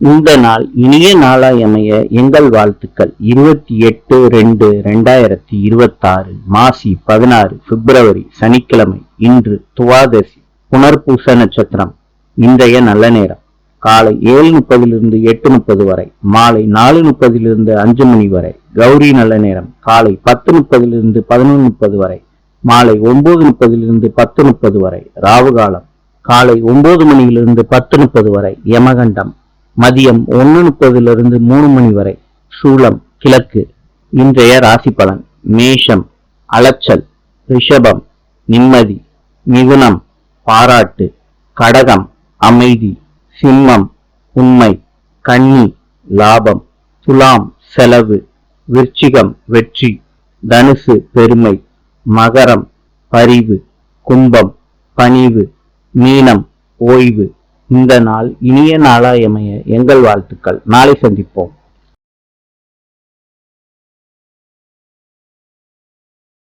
இந்த நாள் இனிய நாளாய் அமைய எங்கள் வாழ்த்துக்கள். 28/2/2026 மாசி 16 பிப்ரவரி சனிக்கிழமை. இன்று துவாதசி புனர்பூச நட்சத்திரம். இன்றைய நல்ல நேரம் காலை 7:30 8:30 வரை, மாலை 4:30 5 மணி வரை. கௌரி நல்ல நேரம் காலை 10:30 11:30 வரை, மாலை 9:30 10:30 வரை. ராவு காலம் காலை 9 மணியிலிருந்து 10:30 வரை. யமகண்டம் மதியம் 1:30 3 மணி வரை. சூலம் கிழக்கு. இன்றைய ராசி பலன். மேஷம் அலைச்சல், ரிஷபம் நிம்மதி, மிதுனம் பாராட்டு, கடகம் அமைதி, சிம்மம் உண்மை, கன்னி லாபம், துலாம் செலவு, விருச்சிகம் வெற்றி, தனுசு பெருமை, மகரம் பரிவு, கும்பம் பணிவு, மீனம் ஓய்வு. இந்த நாள் இனிய நாளாய் அமைய எங்கள் வாழ்த்துக்கள். நாளை சந்திப்போம்.